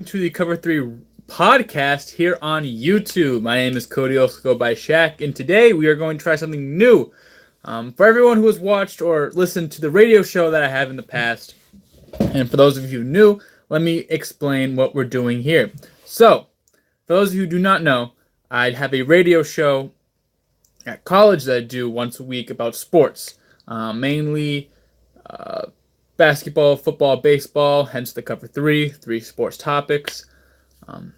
To the Cover 3 podcast here on YouTube. My name is Cody, also go by Shaq, and today we are going to try something new. For everyone who has watched or listened to the radio show that I have in the past, and for those of you new, let me explain what we're doing here. So, for those of you who do not know, I have a radio show at college that I do once a week about sports, mainly uh, basketball, football, baseball, hence the Cover 3 sports topics. Um,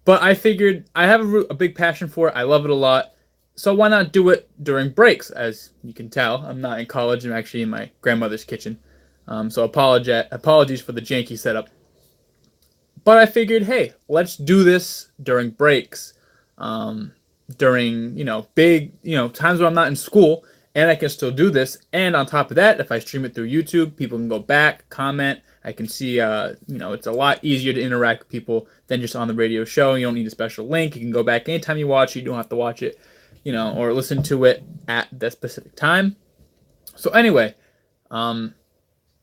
but I figured I have a big passion for it. I love it a lot. So why not do it during breaks? As you can tell, I'm not in college. I'm actually in my grandmother's kitchen. So apologies for the janky setup. But I figured, hey, let's do this during breaks, during big times when I'm not in school, and I can still do this. And on top of that, if I stream it through YouTube, people can go back, comment. I can see, it's a lot easier to interact with people than just on the radio show. You don't need a special link. You can go back anytime you watch it. You don't have to watch it, or listen to it at that specific time. So anyway,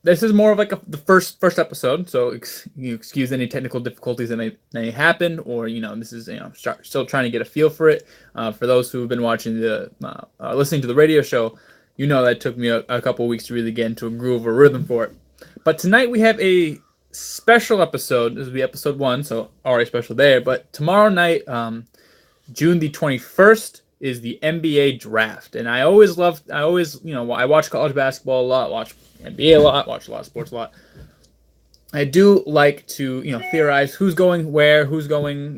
this is more of like the first episode, so excuse any technical difficulties that may happen, or this is still trying to get a feel for it. For those who have been watching listening to the radio show, that it took me a couple weeks to really get into a groove or rhythm for it. But tonight we have a special episode. This will be episode 1, so already special there. But tomorrow night, June the 21st, is the NBA draft, and I watch college basketball a lot, watch NBA a lot, watch a lot of sports a lot. I do like to theorize who's going where, who's going,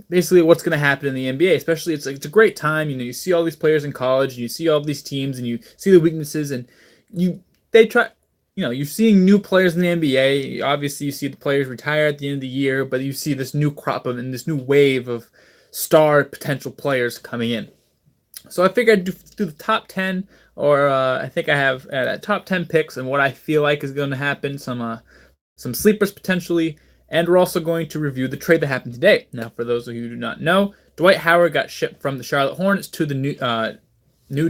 basically what's going to happen in the NBA. Especially it's a great time. You see all these players in college, and you see all these teams, and you see the weaknesses, and you're seeing new players in the NBA. Obviously, you see the players retire at the end of the year, but you see this new crop of and this new wave of star potential players coming in. So I figured I'd do the top 10, or I think I have top 10 picks and what I feel like is going to happen, some sleepers potentially, and we're also going to review the trade that happened today. Now, for those of you who do not know, Dwight Howard got shipped from the Charlotte Hornets to the new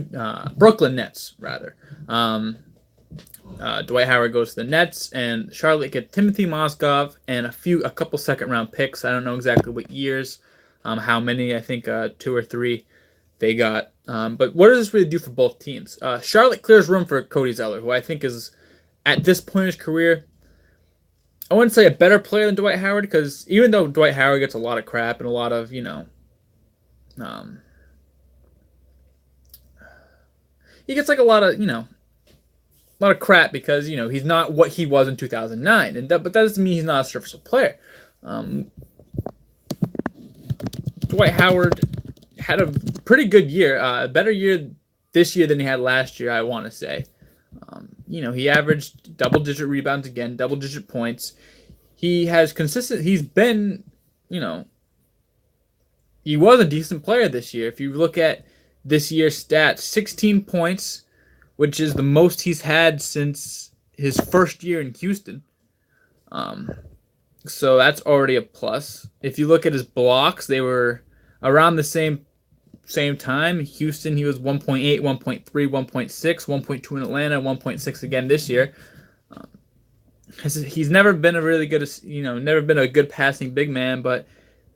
Brooklyn Nets, rather. Dwight Howard goes to the Nets, and Charlotte get Timothy Mozgov and a couple second round picks. I don't know exactly what years, how many. I think 2 or 3 they got. But what does this really do for both teams? Charlotte clears room for Cody Zeller, who I think is, at this point in his career, I wouldn't say a better player than Dwight Howard, because even though Dwight Howard gets a lot of crap and a lot of, he gets like a lot of crap because he's not what he was in 2009, but that doesn't mean he's not a serviceable player. Dwight Howard had a pretty good year, a better year this year than he had last year, I want to say. He averaged double-digit rebounds again, double-digit points. He's been, he was a decent player this year. If you look at this year's stats, 16 points, which is the most he's had since his first year in Houston. So that's already a plus. If you look at his blocks, they were around the same time. Houston, he was 1.8, 1.3, 1.6, 1.2 in Atlanta, 1.6 again this year. He's never been a really good, never been a good passing big man, but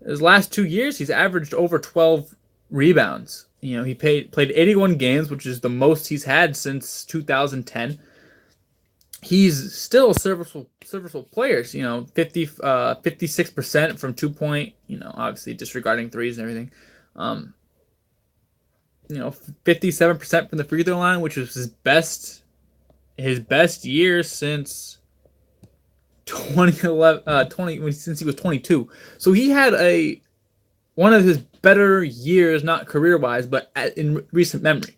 his last 2 years, he's averaged over 12 rebounds. He played 81 games, which is the most he's had since 2010. He's still a serviceable player. 56% from 2-point. Obviously disregarding threes and everything. 57% from the free throw line, which was his best year since 2011, since he was 22. So he had one of his better years, not career-wise, but in recent memory,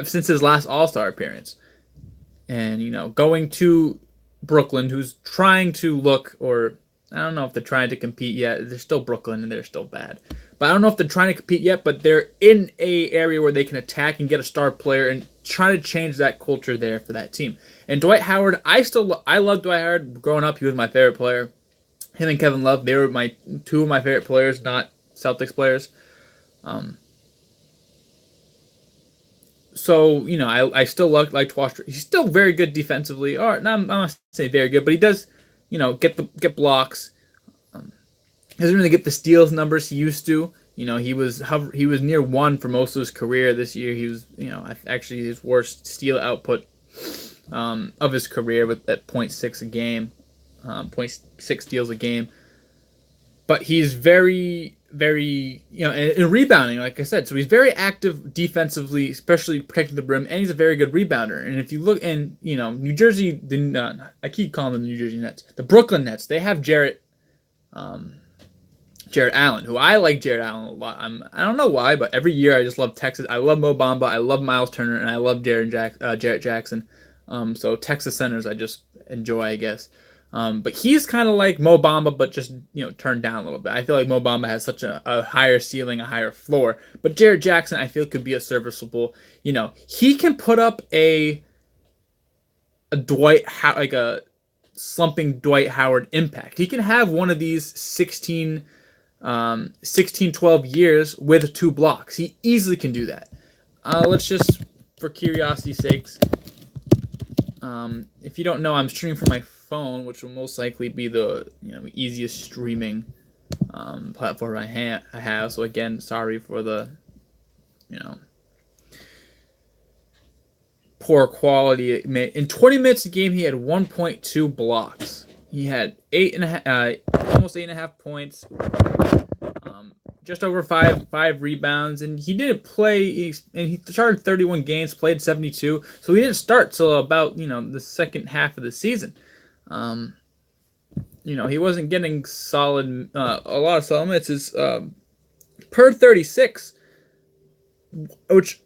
since his last All-Star appearance. And, going to Brooklyn, who's trying to look, or I don't know if they're trying to compete yet. They're still Brooklyn, and they're still bad. But I don't know if they're trying to compete yet, but they're in a area where they can attack and get a star player and try to change that culture there for that team. And Dwight Howard, I love Dwight Howard. Growing up, he was my favorite player. Him and Kevin Love, they were two of my favorite players, not Celtics players. So, I still like to watch. He's still very good defensively. Or not, I'm not say very good, but he does, get blocks. Doesn't really get the steals numbers he used to. He was near 1 for most of his career. This year he was, actually his worst steal output of his career with that .6 a game, .6 steals a game. But he's very, very, in rebounding, like I said. So he's very active defensively, especially protecting the rim, and he's a very good rebounder. And if you look in, New Jersey, I keep calling them the New Jersey Nets. The Brooklyn Nets, they have Jarrett Allen, who I like Jarrett Allen a lot. I don't know why, but every year I just love Texas. I love Mo Bamba, I love Miles Turner, and I love Jarrett Jackson. So Texas centers I just enjoy, I guess. But he's kind of like Mo Bamba, but just turned down a little bit. I feel like Mo Bamba has such a higher ceiling, a higher floor. But Jarrett Jackson, I feel, could be a serviceable. He can put up a slumping Dwight Howard impact. He can have one of these 16, 12 years with 2 blocks. He easily can do that. Let's just, for curiosity's sakes, if you don't know, I'm streaming from my phone, which will most likely be the easiest streaming platform I have. So again, sorry for the poor quality. In 20 minutes a game, he had 1.2 blocks. He had almost 8.5 points, just over five rebounds, and he didn't play. And he started 31 games, played 72, so he didn't start till about the second half of the season. He wasn't getting solid a lot of solid minutes. Is per 36, which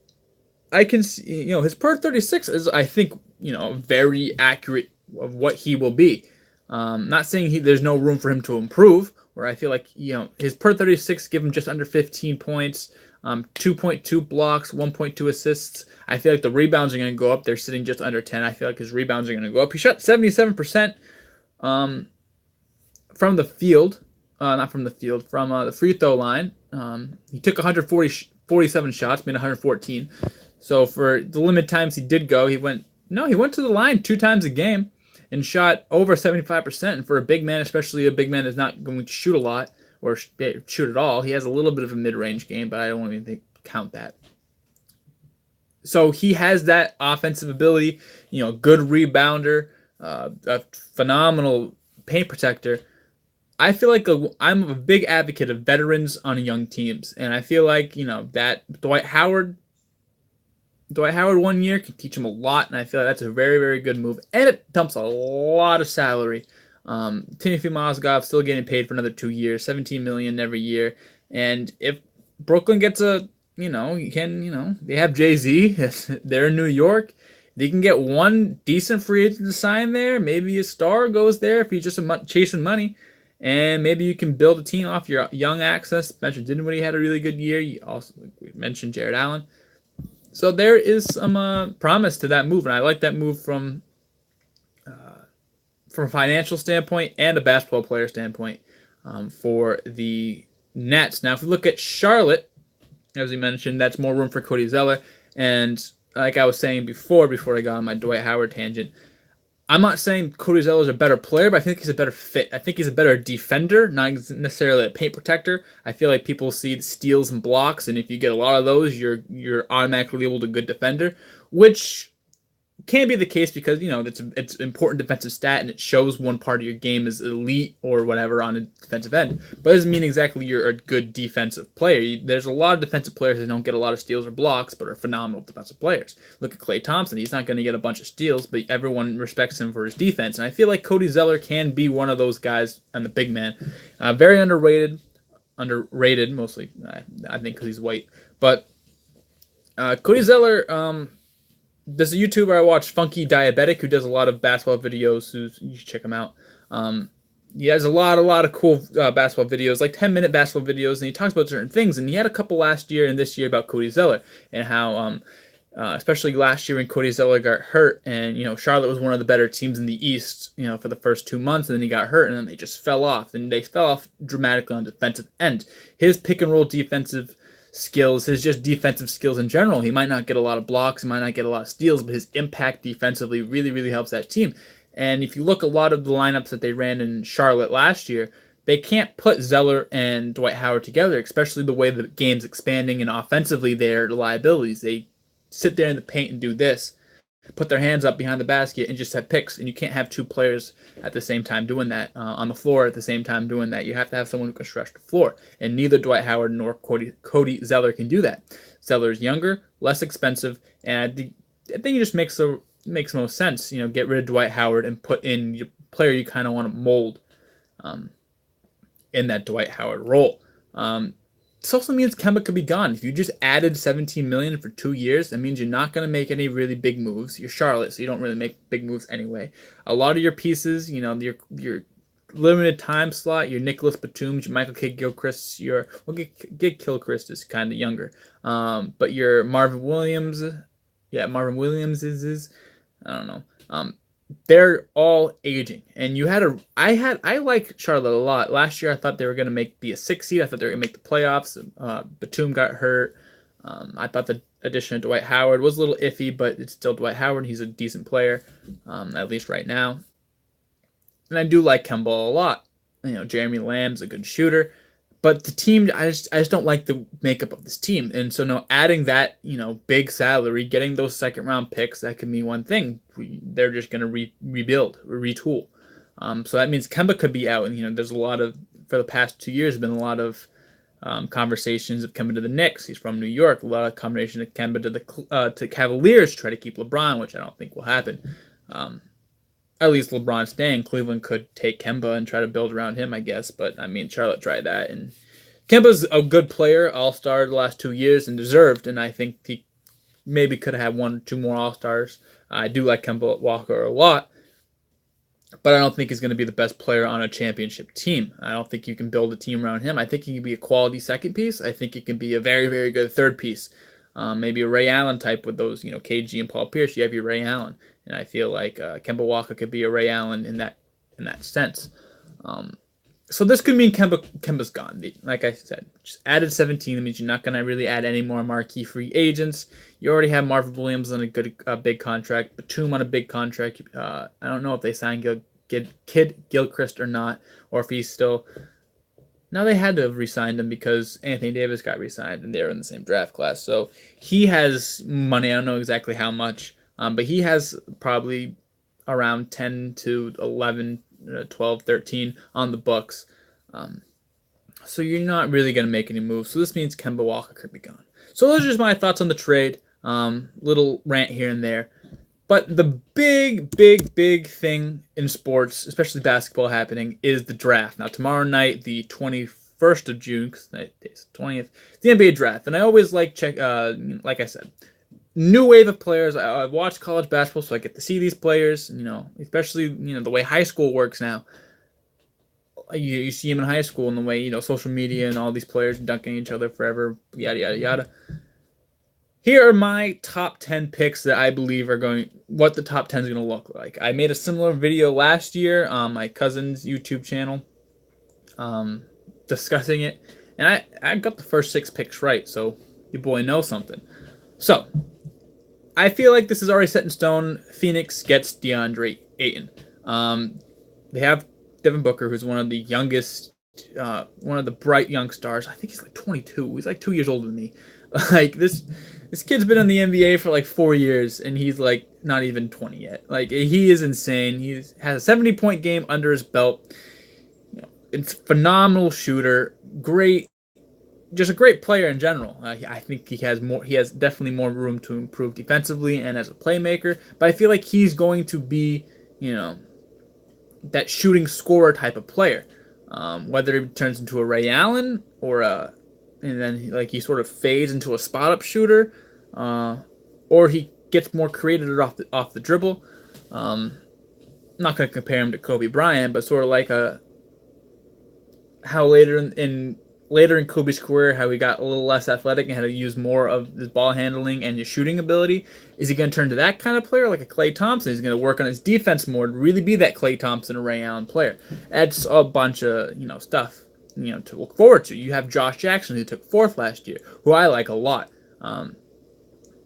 I can see, his per 36 is, I think, very accurate of what he will be. Not saying there's no room for him to improve, where I feel like, his per 36 give him just under 15 points, 2.2 blocks, 1.2 assists. I feel like the rebounds are going to go up. They're sitting just under 10. I feel like his rebounds are going to go up. He shot 77% from the field, not from the field, from the free throw line. He took 147 shots, made 114. So for the limited times he did go, he went to the line 2 times a game and shot over 75%. And for a big man, especially a big man that's not going to shoot a lot or shoot at all, he has a little bit of a mid-range game, but I don't even count that. So he has that offensive ability, good rebounder, a phenomenal paint protector. I feel like I'm a big advocate of veterans on young teams, and I feel like that Dwight Howard 1 year can teach him a lot, and I feel like that's a very, very good move, and it dumps a lot of salary. Timothy Mozgov still getting paid for another 2 years, $17 million every year, and if Brooklyn gets they have Jay-Z, they're in New York. They can get one decent free agent to sign there. Maybe a star goes there if he's just chasing money. And maybe you can build a team off your young access. Spencer Dinwiddie had a really good year. You also mentioned Jarrett Allen. So there is some promise to that move. And I like that move from a financial standpoint and a basketball player standpoint for the Nets. Now, if we look at Charlotte, as we mentioned, that's more room for Cody Zeller. And like I was saying before I got on my Dwight Howard tangent, I'm not saying Cody Zeller is a better player, but I think he's a better fit. I think he's a better defender, not necessarily a paint protector. I feel like people see steals and blocks, and if you get a lot of those, you're automatically labeled a good defender, which can be the case because it's an important defensive stat and it shows one part of your game is elite or whatever on a defensive end, but it doesn't mean exactly you're a good defensive player. There's a lot of defensive players that don't get a lot of steals or blocks but are phenomenal defensive players. Look at Klay Thompson. He's not going to get a bunch of steals, but everyone respects him for his defense, and I feel like Cody Zeller can be one of those guys and the big man. Very underrated mostly, I think, because he's white, but Cody Zeller, there's a YouTuber I watch, Funky Diabetic, who does a lot of basketball videos. You should check him out. He has a lot of cool basketball videos, like 10-minute basketball videos, and he talks about certain things. And he had a couple last year and this year about Cody Zeller and how, especially last year when Cody Zeller got hurt, and Charlotte was one of the better teams in the East, for the first 2 months, and then he got hurt, and then they just fell off, and they fell off dramatically on the defensive end. His pick and roll defensive skills, his just defensive skills in general. He might not get a lot of blocks, he might not get a lot of steals, but his impact defensively really, really helps that team. And if you look a lot of the lineups that they ran in Charlotte last year, they can't put Zeller and Dwight Howard together, especially the way the game's expanding and offensively they're liabilities. They sit there in the paint and do this, put their hands up behind the basket and just have picks. And you can't have two players at the same time doing that on the floor at the same time doing that. You have to have someone who can stretch the floor. And neither Dwight Howard nor Cody Zeller can do that. Zeller's younger, less expensive, and I think it just makes most sense. Get rid of Dwight Howard and put in your player you kind of want to mold in that Dwight Howard role. This also means Kemba could be gone. If you just added $17 million for 2 years, that means you're not going to make any really big moves. You're Charlotte, so you don't really make big moves anyway. A lot of your pieces, your limited time slot, your Nicholas Batums, your Michael Kidd-Gilchrist, Gilchrist is kind of younger. But your Marvin Williams, Marvin Williams is I don't know. They're all aging, and I like Charlotte a lot. Last year, I thought they were going to be a 6 seed. I thought they were going to make the playoffs. Batum got hurt. I thought the addition of Dwight Howard was a little iffy, but it's still Dwight Howard. He's a decent player, at least right now. And I do like Kemba a lot. Jeremy Lamb's a good shooter. But the team, I just don't like the makeup of this team. And so now adding that, big salary, getting those second-round picks, that could mean one thing. They're just going to rebuild, retool. So that means Kemba could be out. And, there's for the past 2 years, been a lot of conversations of Kemba to the Knicks. He's from New York. A lot of conversation of Kemba to Cavaliers, try to keep LeBron, which I don't think will happen. At least LeBron staying. Cleveland could take Kemba and try to build around him, I guess. But, Charlotte tried that. And Kemba's a good player, all-star the last 2 years, and deserved. And I think he maybe could have had 1 or 2 more all-stars. I do like Kemba Walker a lot. But I don't think he's going to be the best player on a championship team. I don't think you can build a team around him. I think he can be a quality second piece. I think he can be a very, very good third piece. Maybe a Ray Allen type with those, KG and Paul Pierce. You have your Ray Allen. And I feel like Kemba Walker could be a Ray Allen in that sense. So this could mean Kemba's gone. Like I said, just added 17. That means you're not going to really add any more marquee free agents. You already have Marvin Williams on a big contract. Batum on a big contract. I don't know if they signed Kidd-Gilchrist or not, or if he's still. Now they had to have re-signed him because Anthony Davis got re-signed and they're in the same draft class. So he has money. I don't know exactly how much. But he has probably around 10 to 11, 12, 13 on the books. So you're not really going to make any moves. So this means Kemba Walker could be gone. So those are just my thoughts on the trade. Little rant here and there. But the big thing in sports, especially basketball happening, is the draft. Now tomorrow night, the 21st of June, because today's 20th, the NBA draft. And I always like I said, new wave of players. I watch college basketball, so I get to see these players, especially, the way high school works now. You see them in high school and the way, social media and all these players dunking each other forever, yada, yada, yada. Here are my top 10 picks that I believe what the top 10 is going to look like. I made a similar video last year on my cousin's YouTube channel discussing it. And I got the first 6 picks right, so your boy knows something. So, I feel like this is already set in stone. Phoenix gets DeAndre Ayton. They have Devin Booker, who's one of the youngest, one of the bright young stars. I think he's like 22. He's like 2 years older than me. Like, this kid's been in the NBA for like 4 years, and he's like not even 20 yet. Like, he is insane. He has a 70-point game under his belt. It's a phenomenal shooter. Just a great player in general. I think he has definitely more room to improve defensively and as a playmaker. But I feel like he's going to be, that shooting scorer type of player. Whether he turns into a Ray Allen and then he sort of fades into a spot up shooter, or he gets more creative off the dribble. I'm not going to compare him to Kobe Bryant, but sort of like how later in Kobe's career, how he got a little less athletic and had to use more of his ball handling and his shooting ability. Is he going to turn to that kind of player, like a Klay Thompson? He's going to work on his defense more to really be that Klay Thompson or Ray Allen player. That's a bunch of stuff to look forward to. You have Josh Jackson, who took 4th last year, who I like a lot.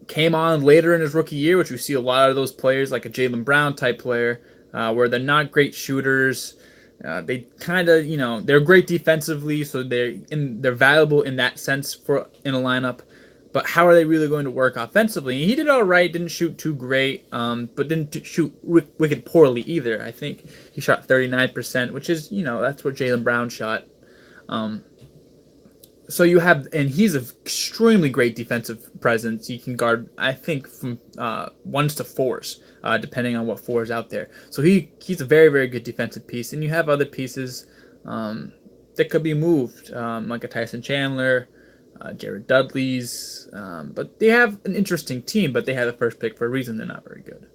Came on later in his rookie year, which we see a lot of those players, like a Jaylen Brown type player, where they're not great shooters. They kind of, they're great defensively, so they're valuable in that sense for in a lineup. But how are they really going to work offensively? He did all right, didn't shoot too great, but didn't shoot wicked poorly either. I think he shot 39%, which is, that's what Jaylen Brown shot. So you have, and he's an extremely great defensive presence. He can guard, I think, from ones to fours, depending on what four is out there. So he's a very, very good defensive piece. And you have other pieces that could be moved, like a Tyson Chandler, Jared Dudley's. But they have an interesting team, but they had the first pick for a reason. They're not very good.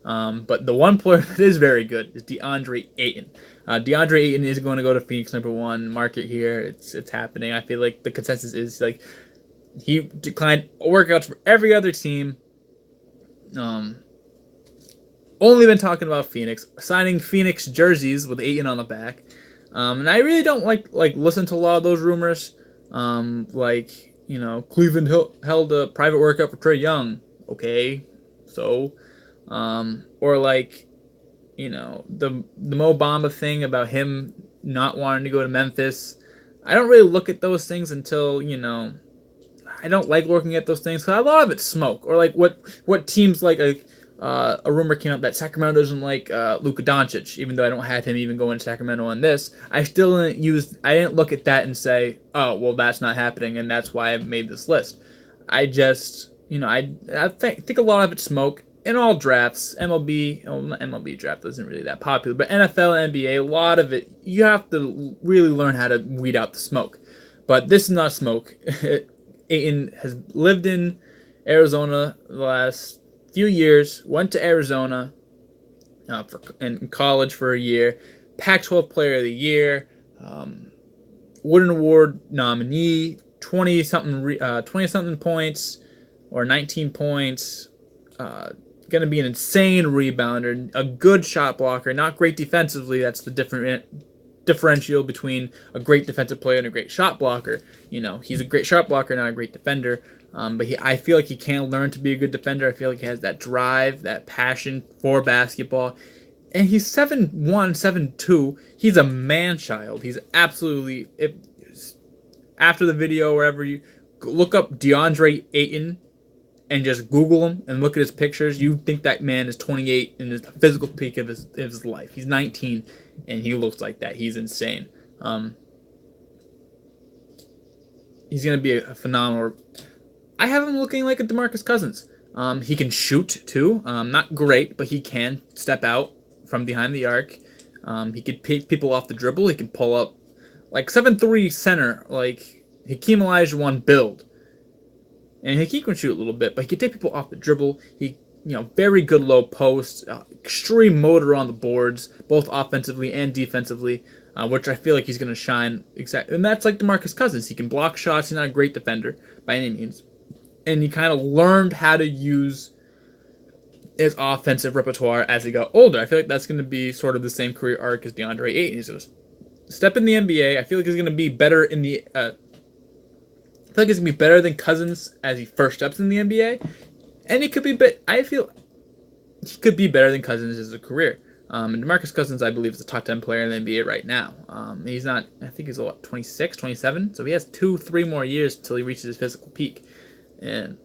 But the one player that is very good is DeAndre Ayton. DeAndre Ayton is going to go to Phoenix #1. Mark it here. It's happening. I feel like the consensus is like he declined workouts for every other team. Only been talking about Phoenix, signing Phoenix jerseys with Ayton on the back. And I really don't like listen to a lot of those rumors. Cleveland held a private workout for Trae Young. Okay, so. Or the Mo Bamba thing about him not wanting to go to Memphis. I don't really look at those things until, I don't like looking at those things because a lot of it's smoke. Or like what teams like a rumor came up that Sacramento doesn't like Luka Doncic, even though I don't have him even going to Sacramento on this. I didn't look at that and say, oh, well, that's not happening and that's why I made this list. I just, I think a lot of it's smoke. In all drafts, MLB draft isn't really that popular, but NFL and NBA, a lot of it, you have to really learn how to weed out the smoke. But this is not smoke. Ayton has lived in Arizona the last few years, went to Arizona in college for a year, Pac-12 Player of the Year, Wooden Award nominee, 20-something points, or 19 points, going to be an insane rebounder, a good shot blocker, not great defensively. That's the differential between a great defensive player and a great shot blocker. He's a great shot blocker, not a great defender. But I feel like he can learn to be a good defender. I feel like he has that drive, that passion for basketball. And he's 7'1", 7'2". He's a man-child. He's absolutely... After the video, wherever you look up DeAndre Ayton, and just Google him and look at his pictures, you think that man is 28 in the physical peak of his life. He's 19, and he looks like that. He's insane. He's going to be a phenomenal... I have him looking like a DeMarcus Cousins. He can shoot, too. Not great, but he can step out from behind the arc. He could pick people off the dribble. He can pull up like 7'3" center, like Hakeem Olajuwon build. And he can shoot a little bit, but he can take people off the dribble. He, very good low post, extreme motor on the boards, both offensively and defensively, which I feel like he's going to shine exactly. And that's like DeMarcus Cousins. He can block shots. He's not a great defender by any means. And he kind of learned how to use his offensive repertoire as he got older. I feel like that's going to be sort of the same career arc as DeAndre Ayton. He's going to step in the NBA. I feel like he's going to be better in the... I feel like he's going to be better than Cousins as he first steps in the NBA. And he could be, I feel he could be better than Cousins as a career. And DeMarcus Cousins, I believe, is a top 10 player in the NBA right now. He's not, I think he's 26, 27. So he has 2-3 more years until he reaches his physical peak. And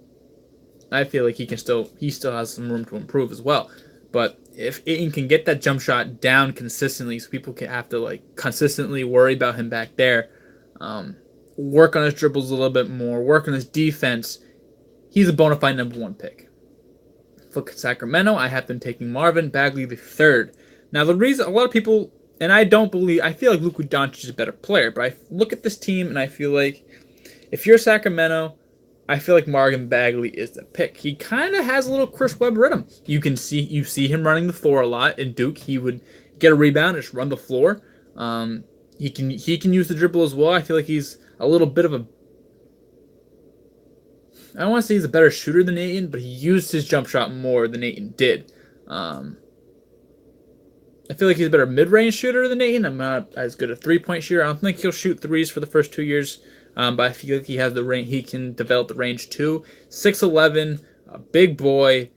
I feel like he still has some room to improve as well. But if Ayton can get that jump shot down consistently, so people can have to consistently worry about him back there, work on his dribbles a little bit more, work on his defense, he's a bona fide #1 pick. For Sacramento, I have them taking Marvin Bagley III. Now, the reason a lot of people, and I feel like Luka Doncic is a better player, but I look at this team and I feel like if you're Sacramento, I feel like Marvin Bagley is the pick. He kind of has a little Chris Webber in him. You see him running the floor a lot. In Duke, he would get a rebound and just run the floor. He can use the dribble as well. I feel like he's a little bit of a... I don't want to say he's a better shooter than Ayton, but he used his jump shot more than Ayton did. I feel like he's a better mid-range shooter than Ayton. I'm not as good a three-point shooter. I don't think he'll shoot threes for the first 2 years, but I feel like he has the range. He can develop the range too. 6'11", a big boy.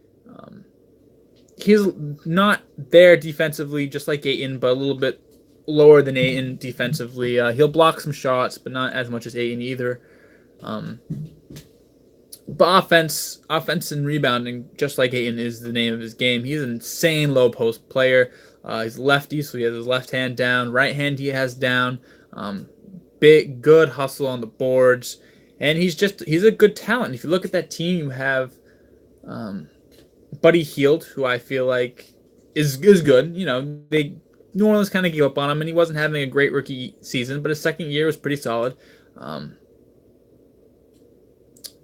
he's not there defensively, just like Ayton, but a little bit lower than Ayton defensively. He'll block some shots, but not as much as Ayton either. Um, but offense and rebounding, just like Ayton, is the name of his game. He's an insane low post player. He's lefty, so he has his left hand down. Right hand he has down. Big, good hustle on the boards, and he's a good talent. If you look at that team, you have Buddy Hield, who I feel like is good. You know, New Orleans kind of gave up on him, and he wasn't having a great rookie season, but his second year was pretty solid.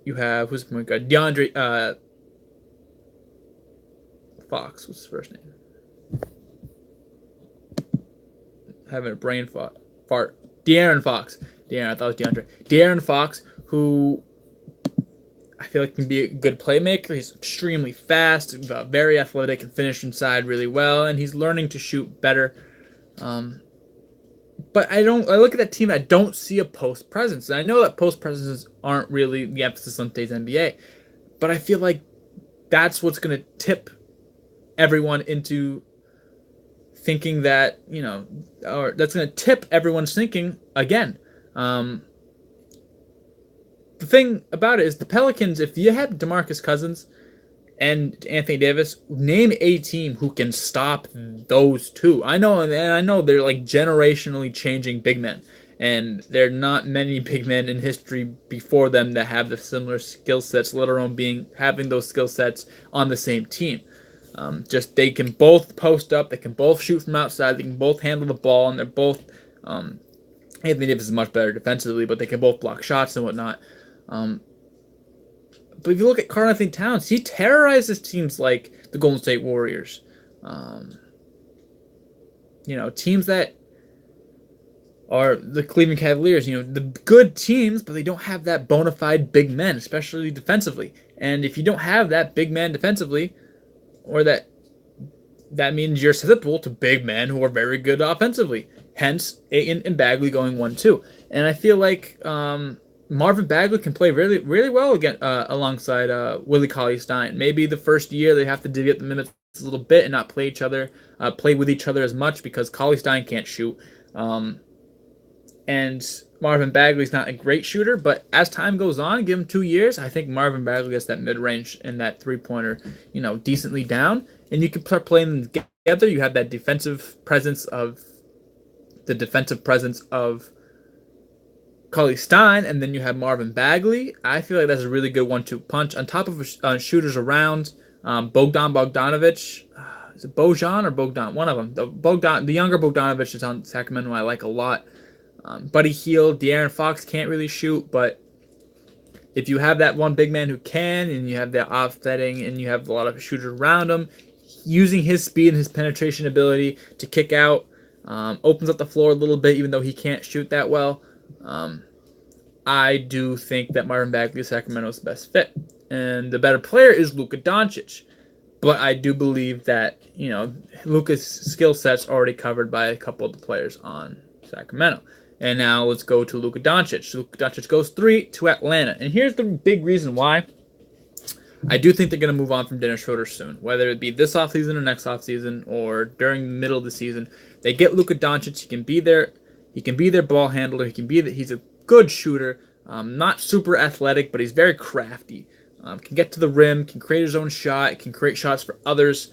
You have who's the point guard? DeAndre Fox. What's his first name? Having a brain fart. De'Aaron Fox. I thought it was DeAndre. De'Aaron Fox, who I feel like can be a good playmaker. He's extremely fast, very athletic, and finish inside really well, and he's learning to shoot better. But I look at that team, I don't see a post presence. And I know that post presences aren't really the emphasis on today's NBA, but I feel like that's what's going to tip everyone into thinking that, or that's going to tip everyone's thinking again. The thing about it is the Pelicans, if you had DeMarcus Cousins and Anthony Davis, name a team who can stop those two. I know they're like generationally changing big men, and there are not many big men in history before them that have the similar skill sets, let alone having those skill sets on the same team. Just they can both post up, they can both shoot from outside, they can both handle the ball, and they're both. Anthony Davis is much better defensively, but they can both block shots and whatnot. But if you look at Karl-Anthony Towns, he terrorizes teams like the Golden State Warriors. Teams that are the Cleveland Cavaliers, the good teams, but they don't have that bona fide big men, especially defensively. And if you don't have that big man defensively, or that means you're susceptible to big men who are very good offensively. Hence, Ayton and Bagley going 1-2. And I feel like Marvin Bagley can play really, really well again alongside Willie Cauley-Stein. Maybe the first year they have to divvy up the minutes a little bit and not play with each other as much because Cauley-Stein can't shoot. And Marvin Bagley's not a great shooter, but as time goes on, give him 2 years, I think Marvin Bagley gets that mid-range and that three-pointer, decently down, and you can start playing them together. You have that defensive presence of Cauley-Stein, and then you have Marvin Bagley. I feel like that's a really good 1-2 punch. On top of shooters around, Bogdanovich. Is it Bojan or Bogdan? One of them. The younger Bogdanovich is on Sacramento. I like a lot. Buddy Hield, De'Aaron Fox can't really shoot, but if you have that one big man who can, and you have that offsetting, and you have a lot of shooters around him, using his speed and his penetration ability to kick out, opens up the floor a little bit, even though he can't shoot that well. I do think that Marvin Bagley is Sacramento's best fit, and the better player is Luka Doncic. But I do believe that Luka's skill set's already covered by a couple of the players on Sacramento. And now let's go to Luka Doncic. Luka Doncic goes 3 to Atlanta. And here's the big reason why. I do think they're going to move on from Dennis Schroeder soon. Whether it be this offseason or next offseason or during the middle of the season. They get Luka Doncic. He can be their ball handler. He's a good shooter. Not super athletic, but he's very crafty. Can get to the rim, can create his own shot, can create shots for others.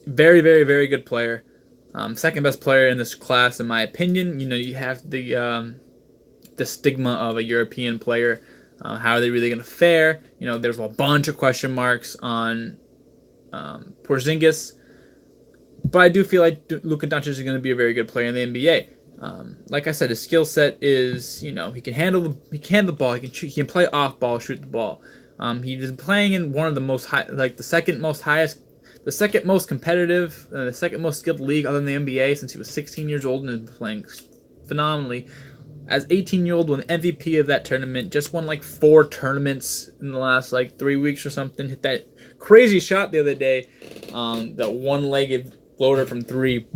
Very, very, very good player. Second best player in this class, in my opinion. You have the stigma of a European player. How are they really going to fare? There's a bunch of question marks on Porzingis, but I do feel like Luka Doncic is going to be a very good player in the NBA. Like I said, his skill set is, he can handle the ball, he can play off ball, shoot the ball. He's playing in one of the most high, the second most competitive, the second most skilled league other than the NBA since he was 16 years old and has been playing phenomenally. As 18-year-old, won MVP of that tournament, just won 4 tournaments in the last 3 weeks or something. Hit that crazy shot the other day, that one-legged floater from 3.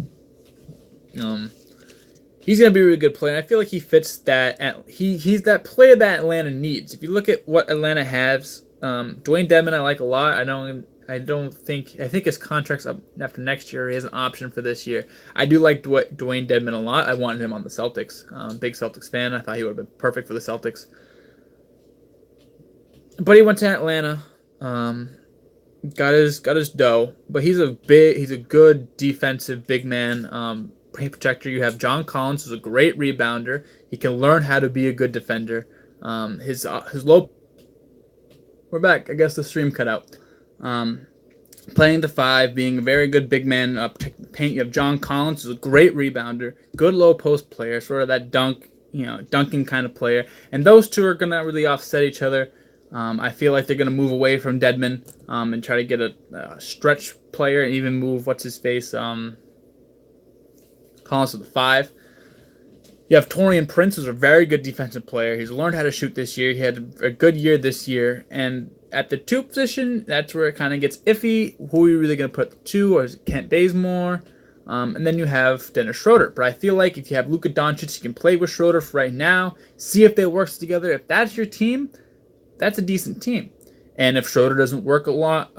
He's going to be a really good player. I feel like he fits that. He's that player that Atlanta needs. If you look at what Atlanta has, Dwayne Dedmon I like a lot. I know I think his contract's up after next year. He has an option for this year. I do like Dwayne Dedmon a lot. I wanted him on the Celtics. Big Celtics fan. I thought he would have been perfect for the Celtics. But he went to Atlanta. Got his dough. But he's a good defensive big man. Paint protector. You have John Collins, who's a great rebounder. He can learn how to be a good defender. His low. We're back. I guess the stream cut out. Playing the 5, being a very good big man up paint. You have John Collins, who's a great rebounder, good low post player, sort of that dunking kind of player. And those two are gonna really offset each other. I feel like they're gonna move away from Dedmon and try to get a stretch player and even move what's his face Collins to the 5. You have Taurean Prince, who's a very good defensive player. He's learned how to shoot this year. He had a good year this year. And at the 2 position, that's where it kind of gets iffy. Who are you really going to put the 2? Or is it Kent Bazemore? And then you have Dennis Schroeder. But I feel like if you have Luka Doncic, you can play with Schroeder for right now. See if they work together. If that's your team, that's a decent team. And if Schroeder doesn't work a lot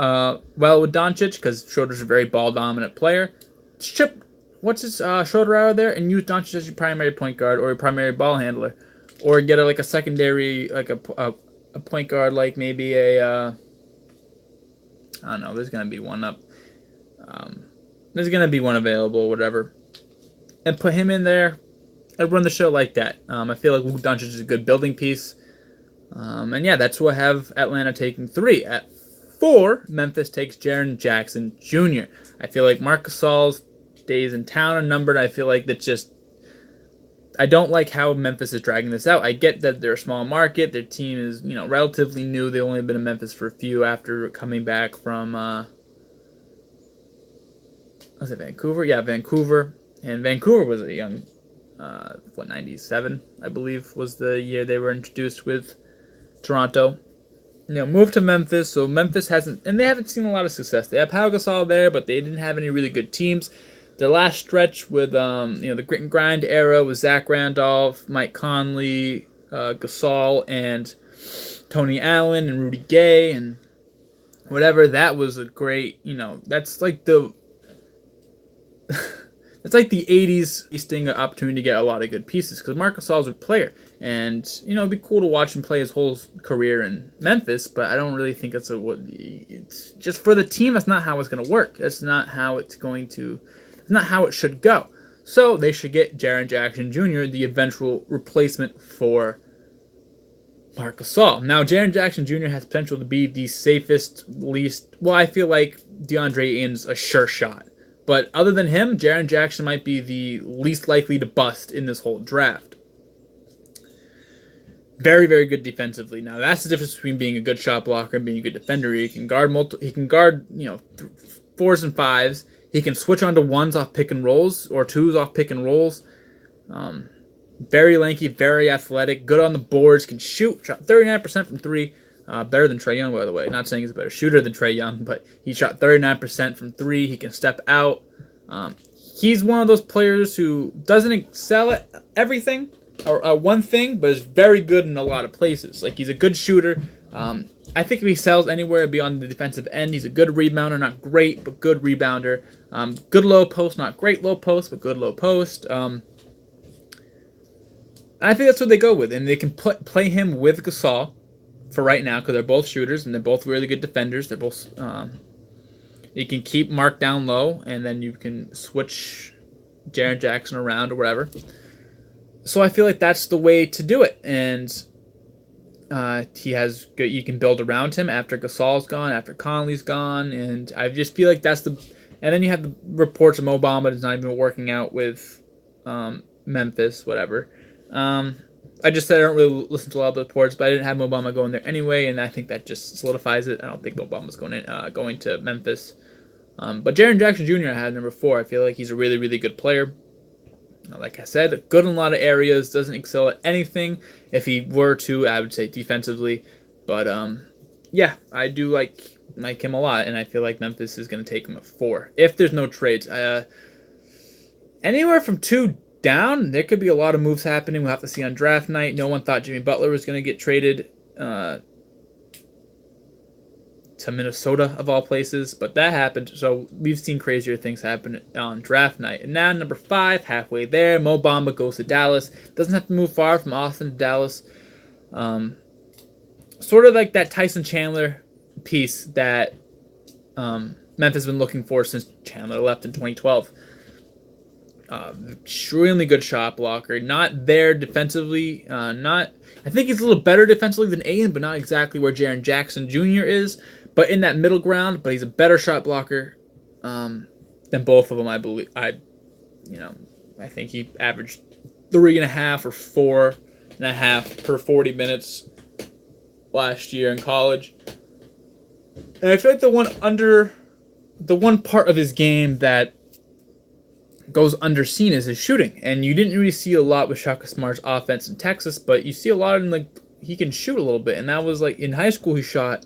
well with Doncic, because Schroeder's a very ball-dominant player, ship Schroeder out of there and use Doncic as your primary point guard or your primary ball handler, or get a secondary, like a point guard, like maybe I don't know. There's gonna be one up. There's gonna be one available, whatever, and put him in there and run the show like that. I feel like Luka Doncic is a good building piece, and yeah, that's who I have Atlanta taking 3. At 4, Memphis takes Jaren Jackson Jr. I feel like Marc Gasol's days in town are numbered. I feel like I don't like how Memphis is dragging this out. I get that they're a small market. Their team is, relatively new. They've only been in Memphis for a few after coming back from, was it Vancouver? Yeah, Vancouver. And Vancouver was a young, 97, I believe, was the year they were introduced with Toronto. Moved to Memphis. So Memphis they haven't seen a lot of success. They have Pau Gasol there, but they didn't have any really good teams. The last stretch with the grit and grind era with Zach Randolph, Mike Conley, Gasol, and Tony Allen and Rudy Gay and whatever. That was a great, that's like the it's like the 80s wasting an opportunity to get a lot of good pieces because Marc Gasol's a player. And, it'd be cool to watch him play his whole career in Memphis, but I don't really think it's just for the team. That's not how it's going to work. That's not how it's not how it should go. So they should get Jaren Jackson Jr., the eventual replacement for Marc Gasol. Now, Jaren Jackson Jr. has potential to be the safest, I feel like DeAndre Ayton's a sure shot. But other than him, Jaren Jackson might be the least likely to bust in this whole draft. Very, very good defensively. Now, that's the difference between being a good shot blocker and being a good defender. He can guard 4s and 5s. He can switch onto 1s off pick and rolls or 2s off pick and rolls. Very lanky, very athletic, good on the boards, can shoot. Shot 39% from 3. Better than Trae Young, by the way. Not saying he's a better shooter than Trae Young, but he shot 39% from 3. He can step out. He's one of those players who doesn't excel at everything or one thing, but is very good in a lot of places. Like, he's a good shooter. I think if he sells anywhere beyond the defensive end, he's a good rebounder, not great, but good rebounder. Good low post, not great low post, but good low post. I think that's what they go with, and they can play him with Gasol for right now because they're both shooters and they're both really good defenders. They're both. You can keep Mark down low, and then you can switch Jaren Jackson around or whatever. So I feel like that's the way to do it, and he has good. You can build around him after Gasol's gone, after Conley's gone, and I just feel like that's the. And then you have the reports of Mo Bamba is not even working out with Memphis, whatever. I just said I don't really listen to a lot of the reports, but I didn't have Mo Bamba going there anyway, and I think that just solidifies it. I don't think Mo Bamba's going to Memphis. But Jaren Jackson Jr. I had number 4. I feel like he's a really, really good player. Like I said, good in a lot of areas, doesn't excel at anything. If he were to, I would say defensively. But, yeah, I do like him a lot, and I feel like Memphis is going to take him at 4. If there's no trades. Anywhere from 2 down, there could be a lot of moves happening. We'll have to see on draft night. No one thought Jimmy Butler was going to get traded to to Minnesota of all places, but that happened. So we've seen crazier things happen on draft night. And now number 5, halfway there, Mo Bamba goes to Dallas. Doesn't have to move far from Austin to Dallas. Sort of like that Tyson Chandler piece that Memphis has been looking for since Chandler left in 2012. Extremely good shot blocker. Not there defensively. I think he's a little better defensively than Aiden, but not exactly where Jaren Jackson Jr. is. But in that middle ground. But he's a better shot blocker than both of them. I believe. I think he averaged 3.5 or 4.5 per 40 minutes last year in college. And I feel like the one part of his game that goes underseen is his shooting. And you didn't really see a lot with Shaka Smart's offense in Texas, but you see a lot in he can shoot a little bit. And that was in high school he shot,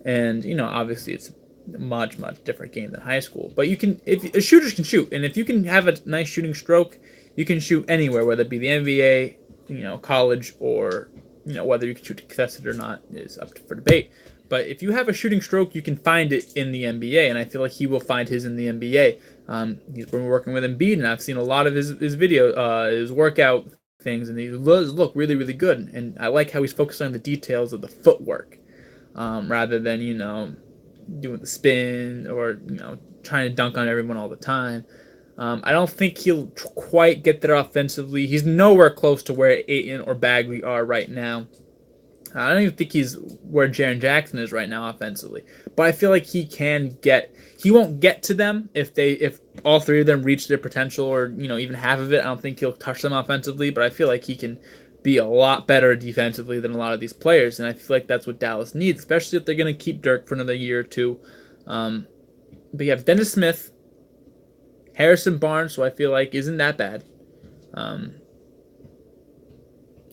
and obviously it's a much different game than high school. But if shooters can shoot, and if you can have a nice shooting stroke, you can shoot anywhere, whether it be the NBA, college, or whether you can shoot contested or not is up for debate. But if you have a shooting stroke, you can find it in the NBA, and I feel like he will find his in the NBA. He's been working with Embiid, and I've seen a lot of his video, his workout things, and he does look really, really good. And I like how he's focused on the details of the footwork, rather than doing the spin or trying to dunk on everyone all the time. I don't think he'll quite get there offensively. He's nowhere close to where Ayton or Bagley are right now. I don't even think he's where Jaren Jackson is right now offensively. But I feel like he won't get to them if all three of them reach their potential, or even half of it. I don't think he'll touch them offensively, but I feel like he can be a lot better defensively than a lot of these players, and I feel like that's what Dallas needs, especially if they're going to keep Dirk for another year or two. But you have Dennis Smith, Harrison Barnes, who I feel like isn't that bad.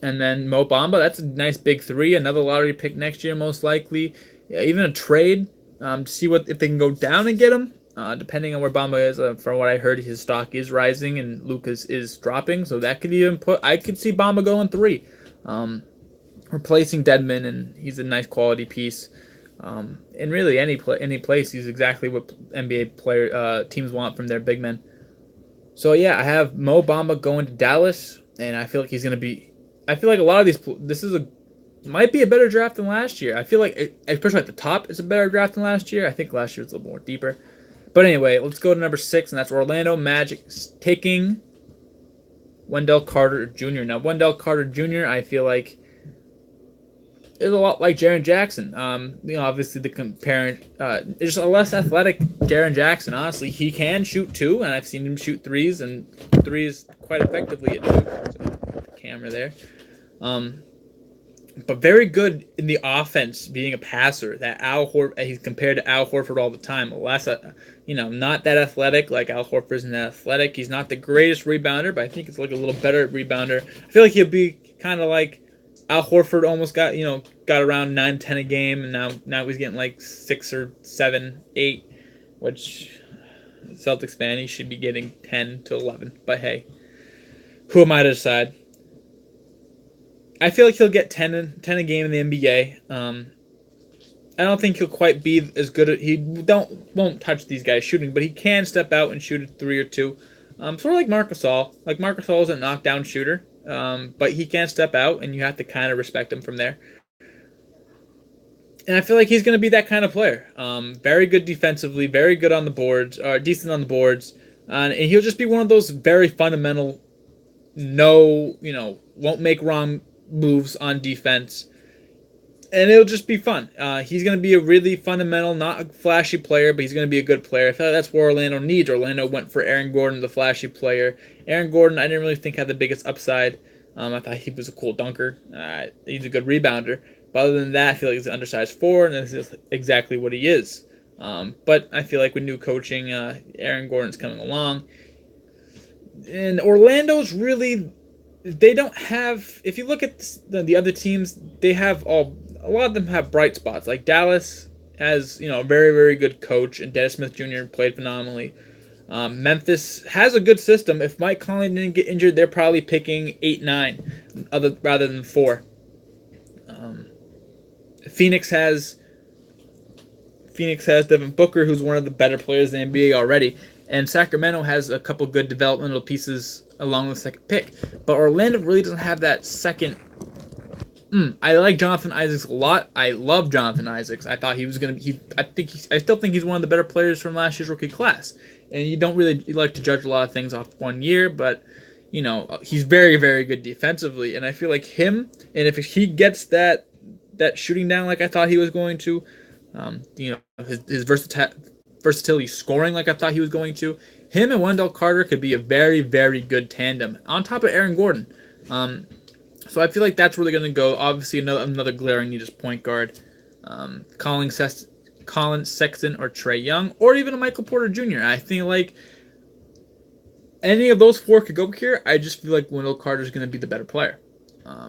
And then Mo Bamba, that's a nice big 3. Another lottery pick next year, most likely. Yeah, even a trade to see if they can go down and get him. Depending on where Bamba is, from what I heard, his stock is rising and Lucas is dropping. So that could even I could see Bamba going 3, replacing Deadman, and he's a nice quality piece. And really any place, he's exactly what NBA teams want from their big men. So yeah, I have Mo Bamba going to Dallas, and I feel like he's going to be. I feel like a lot of these. Might be a better draft than last year. I feel like, especially at the top, it's a better draft than last year. I think last year was a little more deeper. But anyway, let's go to number 6, and that's Orlando Magic taking Wendell Carter Jr. Now, Wendell Carter Jr., I feel like, is a lot like Jaren Jackson. Obviously, the comparing, just a less athletic Jaren Jackson. Honestly, he can shoot 2, and I've seen him shoot 3s, and 3s quite effectively at 2. So, camera there. But very good in the offense, being a passer. That he's compared to Al Horford all the time. Less, not that athletic. Like Al Horford isn't that athletic. He's not the greatest rebounder, but I think it's a little better rebounder. I feel like he'll be kind of like Al Horford. Almost got around 9-10 a game, and now he's getting 6 or 7, 8, which Celtics fan, he should be getting 10 to 11. But hey, who am I to decide? I feel like he'll get 10 a game in the NBA. I don't think he'll quite be as good he won't touch these guys shooting, but he can step out and shoot a 3 or 2. Sort of like Marc Gasol. Marc Gasol is a knockdown shooter, but he can step out, and you have to kind of respect him from there. And I feel like he's going to be that kind of player. Very good defensively, very good on the boards, or decent on the boards, and he'll just be one of those very fundamental. Won't make wrong moves on defense, and it'll just be fun. He's going to be a really fundamental, not a flashy player, but he's going to be a good player. I feel like that's what Orlando needs. Orlando went for Aaron Gordon, the flashy player. Aaron Gordon, I didn't really think had the biggest upside. I thought he was a cool dunker. He's a good rebounder. But other than that, I feel like he's an undersized 4, and this is exactly what he is. But I feel like with new coaching, Aaron Gordon's coming along. And Orlando's really... They don't have. If you look at the other teams, they have a lot of them have bright spots. Like Dallas has, a very, very good coach, and Dennis Smith Jr. played phenomenally. Memphis has a good system. If Mike Conley didn't get injured, they're probably picking 8-9 rather than 4. Phoenix has Phoenix has Devin Booker, who's one of the better players in the NBA already, and Sacramento has a couple good developmental pieces along with the second pick. But Orlando really doesn't have that second. I like Jonathan Isaacs a lot. I love Jonathan Isaacs. I thought he was gonna. I still think he's one of the better players from last year's rookie class. And you don't really like to judge a lot of things off 1 year, but he's very, very good defensively. And I feel like him, and if he gets that shooting down like I thought he was going to, his versatility scoring like I thought he was going to, him and Wendell Carter could be a very, very good tandem on top of Aaron Gordon. So I feel like that's where they're going to go. Obviously, another glaring need is point guard. Colin Sexton or Trae Young, or even a Michael Porter Jr. I think like any of those four could go here. I just feel like Wendell Carter is going to be the better player.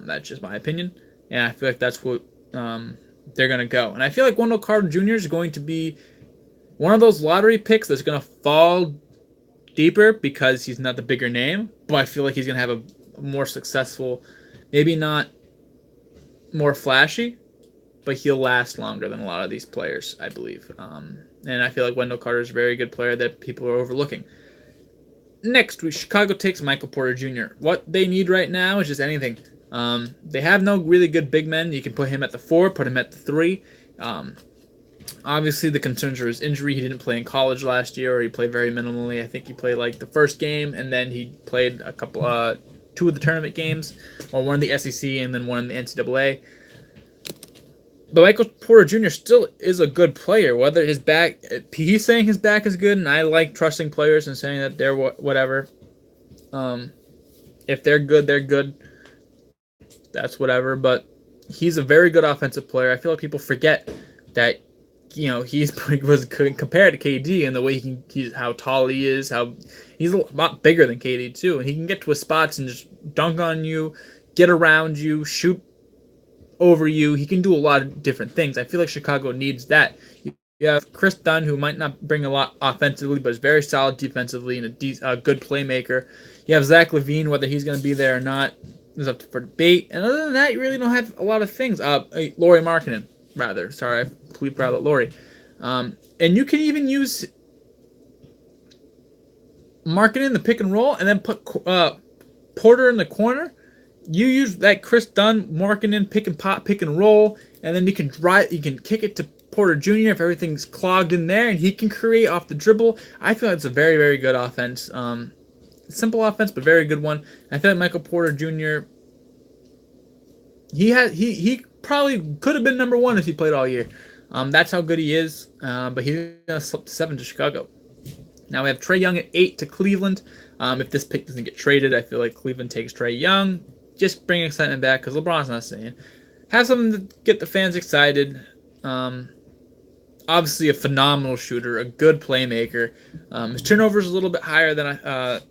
That's just my opinion. And I feel like that's what they're going to go. And I feel like Wendell Carter Jr. is going to be one of those lottery picks that's going to fall deeper because he's not the bigger name. But I feel like he's going to have a more successful, maybe not more flashy, but he'll last longer than a lot of these players, I believe. And I feel like Wendell Carter is a very good player that people are overlooking. Next, Chicago takes Michael Porter Jr. What they need right now is just anything. They have no really good big men. You can put him at the 4, put him at the 3. Obviously, the concerns are his injury. He didn't play in college last year, or he played very minimally. I think he played like the first game, and then he played a couple, 2 of the tournament games, or one in the SEC and then one in the NCAA. But Michael Porter Jr. still is a good player. Whether his back, he's saying his back is good, and I like trusting players and saying that they're whatever. If they're good, they're good. That's whatever. But he's a very good offensive player. I feel like people forget that he was compared to KD and the way how tall he is, how he's a lot bigger than KD too, and he can get to his spots and just dunk on you, get around you, shoot over you. He can do a lot of different things. I feel like Chicago needs that. You have Chris Dunn, who might not bring a lot offensively, but is very solid defensively and a good playmaker. You have Zach LaVine, whether he's going to be there or not is up for debate. And other than that, you really don't have a lot of things. Lauri Markkanen, rather. Sorry, I completely forgot about Lauri. And you can even use Markkanen in the pick and roll and then put Porter in the corner. You use that Chris Dunn, Markkanen, pick and pop, pick and roll, and then you can kick it to Porter Jr. if everything's clogged in there, and he can create off the dribble. I feel like it's a very, very good offense. Simple offense, but very good one. I feel like Michael Porter Jr. He probably could have been number 1 if he played all year. That's how good he is. But he's gonna slip to 7 to Chicago. Now we have Trae Young at 8 to Cleveland. If this pick doesn't get traded, I feel like Cleveland takes Trae Young. Just bring excitement back because LeBron's not saying. Have something to get the fans excited. Obviously a phenomenal shooter, a good playmaker. His turnover is a little bit higher than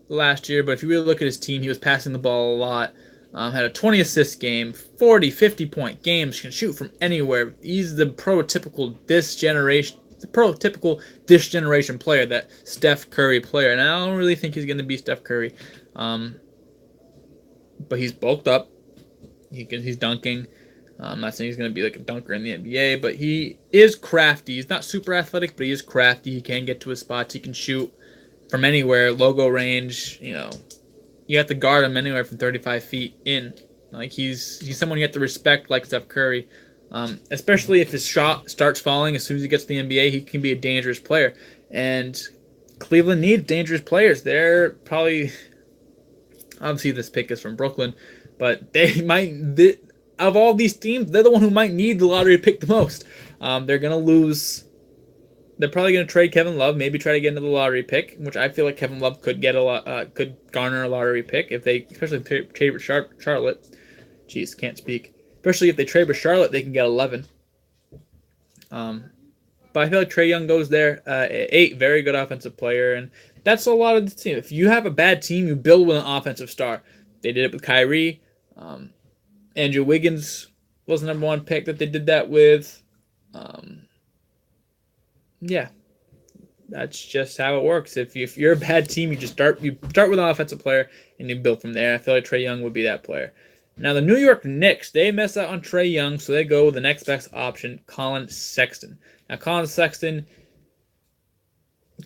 last year, but if you really look at his team, he was passing the ball a lot. Had a 20-assist game, 40, 50-point games, can shoot from anywhere. He's the prototypical this generation player, that Steph Curry player. And I don't really think he's going to be Steph Curry. But he's bulked up. He's dunking. I'm not saying he's going to be like a dunker in the NBA, but he is crafty. He's not super athletic, but he is crafty. He can get to his spots. He can shoot from anywhere, logo range. You have to guard him anywhere from 35 feet in. Like he's someone you have to respect, like Steph Curry. Especially if his shot starts falling as soon as he gets to the NBA, he can be a dangerous player. And Cleveland needs dangerous players. They're probably, obviously this pick is from Brooklyn, but of all these teams, they're the one who might need the lottery pick the most. They're going to lose. They're probably going to trade Kevin Love, maybe try to get into the lottery pick, which I feel like Kevin Love could could garner a lottery pick especially if they trade with Charlotte. Jeez, can't speak. Especially if they trade with Charlotte, they can get 11. But I feel like Trae Young goes there at 8, very good offensive player, and that's a lot of the team. If you have a bad team, you build with an offensive star. They did it with Kyrie. Andrew Wiggins was the number 1 pick that they did that with. Yeah, that's just how it works. If you're a bad team, you start with an offensive player and you build from there. I feel like Trae Young would be that player. Now, the New York Knicks, they miss out on Trae Young, so they go with the next best option, Colin Sexton. Now, Colin Sexton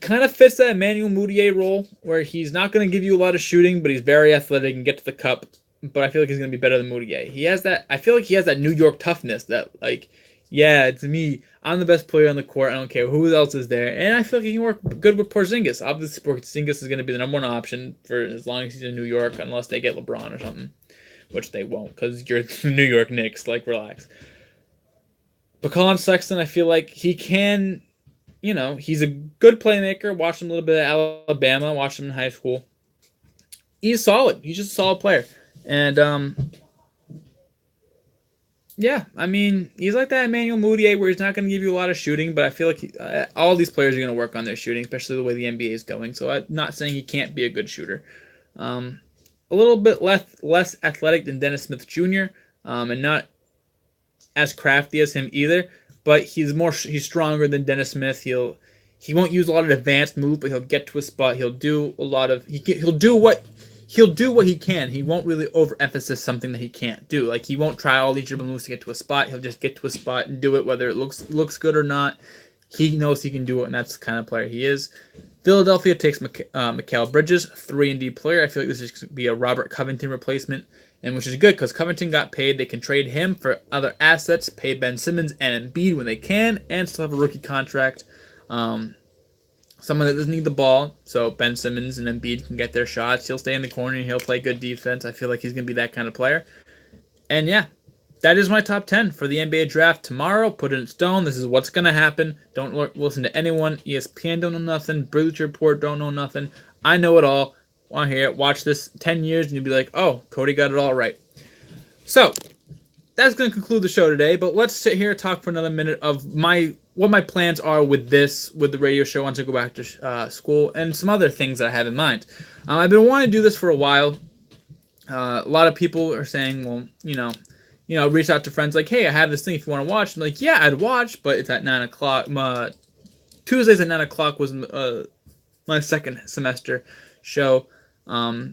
kind of fits that Emmanuel Mudiay role, where he's not going to give you a lot of shooting, but he's very athletic and get to the cup. But I feel like he's going to be better than Mudiay. He has that. I feel like he has that New York toughness. That like, yeah, it's me. I'm the best player on the court. I don't care who else is there. And I feel like he can work good with Porzingis. Obviously, Porzingis is going to be the number one option for as long as he's in New York, unless they get LeBron or something, which they won't because you're the New York Knicks. Like, relax. But Colin Sexton, I feel like he can. He's a good playmaker. Watched him a little bit at Alabama. Watched him in high school. He's solid. He's just a solid player. And, yeah, I mean, he's like that Emmanuel Mudiay where he's not going to give you a lot of shooting, but I feel like all these players are going to work on their shooting, especially the way the NBA is going. So I'm not saying he can't be a good shooter. A little bit less athletic than Dennis Smith Jr., and not as crafty as him either. But he's stronger than Dennis Smith. He won't use a lot of advanced moves, but he'll get to a spot. He'll do a lot of he'll do what he can. He won't really overemphasize something that he can't do. Like, he won't try all these dribble moves to get to a spot. He'll just get to a spot and do it, whether it looks good or not. He knows he can do it, and that's the kind of player he is. Philadelphia takes Mikal Bridges, 3-and-D player. I feel like this is going to be a Robert Covington replacement, and which is good because Covington got paid. They can trade him for other assets, pay Ben Simmons and Embiid when they can, and still have a rookie contract. Someone that doesn't need the ball, so Ben Simmons and Embiid can get their shots. He'll stay in the corner and he'll play good defense. I feel like he's going to be that kind of player. And yeah, that is my top 10 for the NBA draft tomorrow. Put it in stone. This is what's going to happen. Don't listen to anyone. ESPN don't know nothing. Bleacher Report don't know nothing. I know it all. Want to hear it? Watch this 10 years and you'll be like, oh, Cody got it all right. So that's going to conclude the show today. But let's sit here and talk for another minute of what my plans are with the radio show once I go back to school, and some other things that I have in mind. I've been wanting to do this for a while. A lot of people are saying, well, reach out to friends like, hey, I have this thing if you want to watch. I'm like, yeah, I'd watch, but it's at 9 o'clock. Tuesdays at 9 o'clock was my second semester show,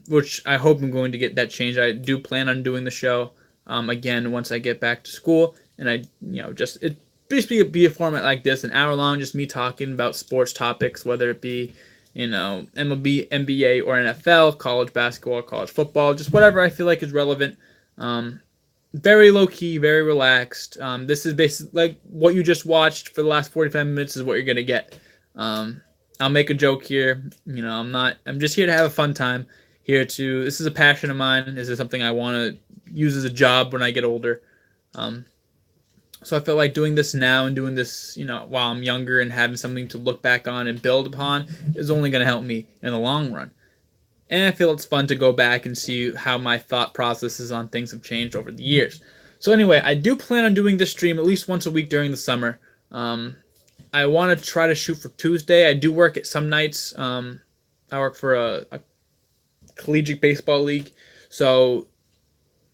which I hope I'm going to get that changed. I do plan on doing the show again once I get back to school, and it basically be a format like this, an hour long, just me talking about sports topics, whether it be, MLB, NBA, or NFL, college basketball, college football, just whatever I feel like is relevant. Very low key, very relaxed. This is basically like what you just watched for the last 45 minutes is what you're gonna get. I'll make a joke here. I'm just here to have a fun time. This is a passion of mine. This is something I want to use as a job when I get older. So I feel like doing this now and doing this, while I'm younger and having something to look back on and build upon is only going to help me in the long run. And I feel it's fun to go back and see how my thought processes on things have changed over the years. So anyway, I do plan on doing this stream at least once a week during the summer. I want to try to shoot for Tuesday. I do work at some nights. I work for a collegiate baseball league. So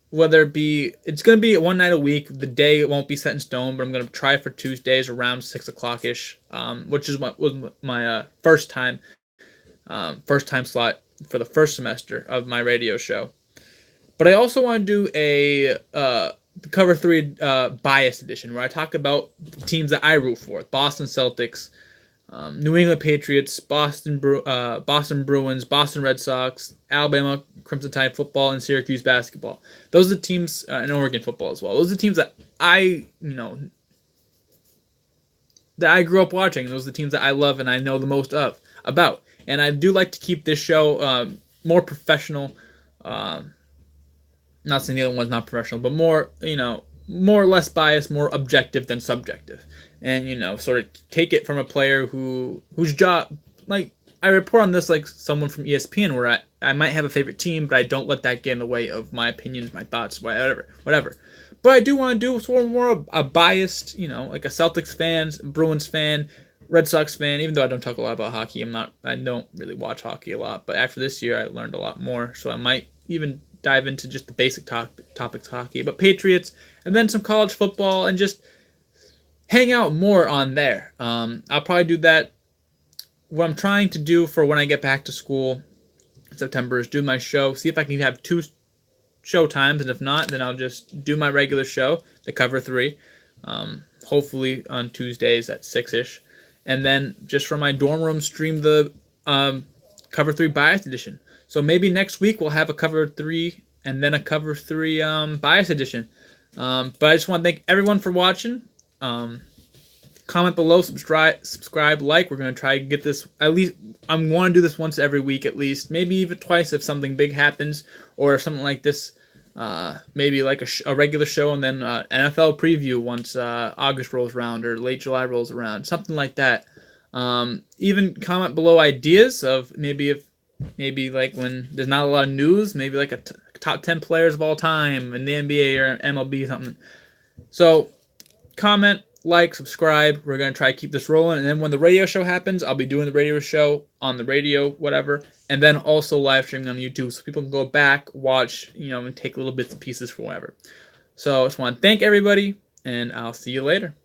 it's going to be one night a week. The day won't be set in stone, but I'm going to try for Tuesdays around 6 o'clock-ish, which is what was my first time slot for the first semester of my radio show. But I also want to do a Cover 3 bias edition where I talk about the teams that I root for. Boston Celtics, New England Patriots, Boston Bruins, Boston Red Sox, Alabama Crimson Tide football, and Syracuse basketball. Those are the teams, and Oregon football as well. Those are the teams that I grew up watching. Those are the teams that I love and I know the most about. And I do like to keep this show more professional. Not saying the other one's not professional, but more or less biased, more objective than subjective. And, sort of take it from a player whose job, like, I report on this like someone from ESPN where I might have a favorite team, but I don't let that get in the way of my opinions, my thoughts, whatever. But I do want to do sort of more a biased, like a Celtics fan, Bruins fan, Red Sox fan, even though I don't talk a lot about hockey. I don't really watch hockey a lot, but after this year I learned a lot more, so I might even dive into just the basic topics of hockey, but Patriots, and then some college football, and just hang out more on there. I'll probably do that. What I'm trying to do for when I get back to school in September is do my show, see if I can have two show times, and if not, then I'll just do my regular show, the Cover 3, hopefully on Tuesdays at 6-ish. And then just from my dorm room, stream the Cover 3 Bias Edition. So maybe next week we'll have a Cover 3 and then a Cover 3 Bias Edition. But I just want to thank everyone for watching. Comment below, subscribe, like. We're going to try to get this, at least, I'm going to do this once every week at least. Maybe even twice if something big happens, or if something like this, maybe like a regular show and then NFL preview once August rolls around or late July rolls around. Something like that. Even comment below ideas of maybe like when there's not a lot of news, maybe like a top 10 players of all time in the NBA or MLB or something. So comment, like, subscribe. We're going to try to keep this rolling. And then when the radio show happens, I'll be doing the radio show on the radio, whatever. And then also live streaming on YouTube so people can go back, watch, and take little bits and pieces for whatever. So I just want to thank everybody, and I'll see you later.